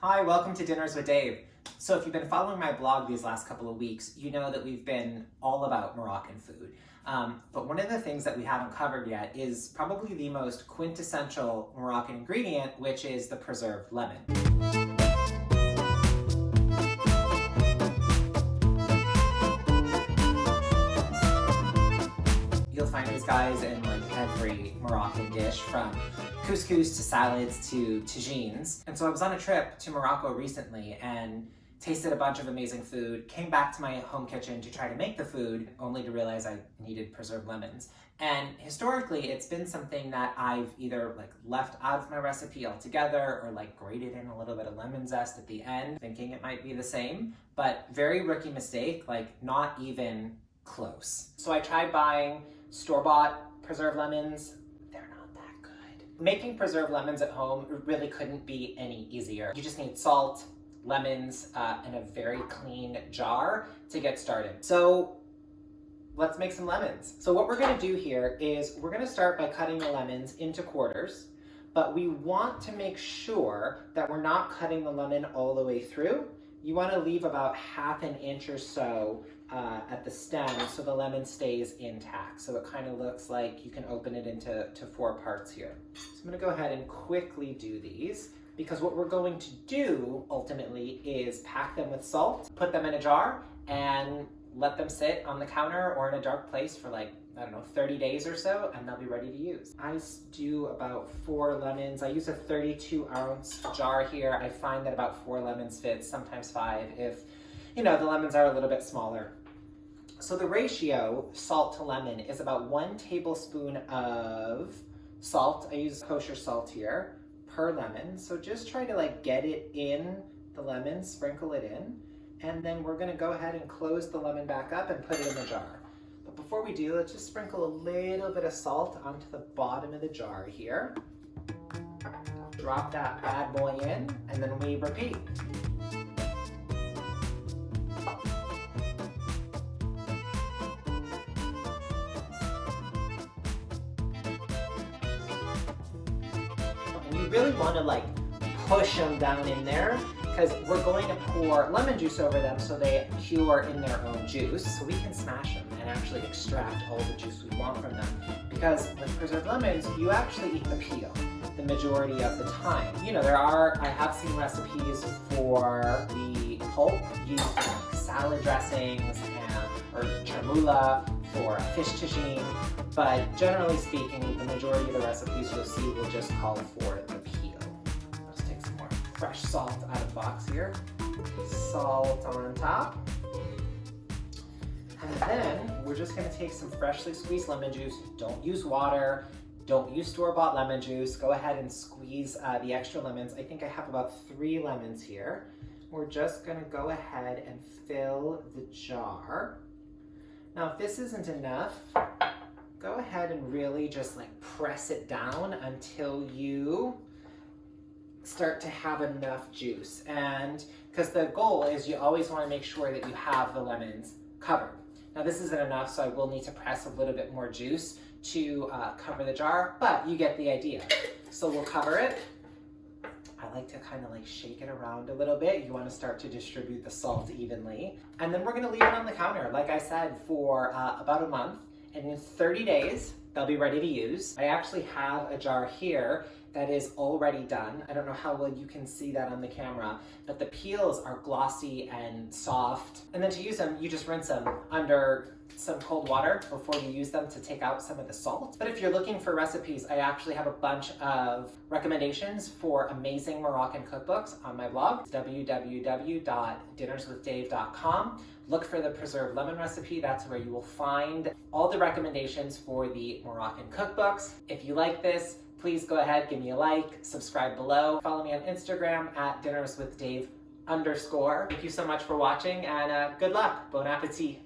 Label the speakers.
Speaker 1: Hi, welcome to Dinners with Dave. So if you've been following my blog these last couple of weeks, you know that we've been all about Moroccan food. But one of the things that we haven't covered yet is probably the most quintessential Moroccan ingredient, which is the preserved lemon. You'll find these guys in like every Moroccan dish, from couscous to salads to tagines. And so I was on a trip to Morocco recently and tasted a bunch of amazing food, came back to my home kitchen to try to make the food, only to realize I needed preserved lemons. And historically, it's been something that I've either left out of my recipe altogether or grated in a little bit of lemon zest at the end, thinking it might be the same, but very rookie mistake, not even close. So I tried buying store-bought preserved lemons. They're not that good. Making preserved lemons at home really couldn't be any easier. You just need salt, lemons, and a very clean jar to get started. So let's make some lemons. So what we're gonna do here is we're gonna start by cutting the lemons into quarters, but we want to make sure that we're not cutting the lemon all the way through. You wanna leave about ½ an inch or so at the stem so the lemon stays intact. So it kind of looks like you can open it into 4 parts here. So I'm gonna go ahead and quickly do these, because what we're going to do ultimately is pack them with salt, put them in a jar, and let them sit on the counter or in a dark place for 30 days or so, and they'll be ready to use. I do about 4 lemons. I use a 32-ounce jar here. I find that about 4 lemons fit, sometimes 5 if the lemons are a little bit smaller. So the ratio salt to lemon is about 1 tablespoon of salt. I use kosher salt here per lemon. So just try to get it in the lemon, sprinkle it in, and then we're gonna go ahead and close the lemon back up and put it in the jar. But before we do, let's just sprinkle a little bit of salt onto the bottom of the jar here. Drop that bad boy in, and then we repeat. You really want to push them down in there, because we're going to pour lemon juice over them so they cure in their own juice, so we can smash them and actually extract all the juice we want from them. Because with preserved lemons, you actually eat the peel the majority of the time. I have seen recipes for the pulp used in salad dressings or charmoula for a fish tagine, but generally speaking, the majority of the recipes you'll see will just call for the peel. Let's take some more fresh salt out of the box here. Salt on top. And then we're just gonna take some freshly squeezed lemon juice. Don't use water. Don't use store-bought lemon juice. Go ahead and squeeze the extra lemons. I think I have about 3 lemons here. We're just gonna go ahead and fill the jar. Now, if this isn't enough, go ahead and really just press it down until you start to have enough juice. And because the goal is you always want to make sure that you have the lemons covered. Now, this isn't enough, so I will need to press a little bit more juice to cover the jar, but you get the idea. So we'll cover it. I like to kind of shake it around a little bit. You want to start to distribute the salt evenly. And then we're going to leave it on the counter, like I said, for about a month. And in 30 days, they'll be ready to use. I actually have a jar here that is already done. I don't know how well you can see that on the camera, but the peels are glossy and soft. And then to use them, you just rinse them under some cold water before you use them to take out some of the salt. But if you're looking for recipes, I actually have a bunch of recommendations for amazing Moroccan cookbooks on my blog, www.DinnersWithDave.com. Look for the preserved lemon recipe. That's where you will find all the recommendations for the Moroccan cookbooks. If you like this, please go ahead, give me a like, subscribe below. Follow me on Instagram @DinnersWithDave_. Thank you so much for watching, and good luck. Bon appetit.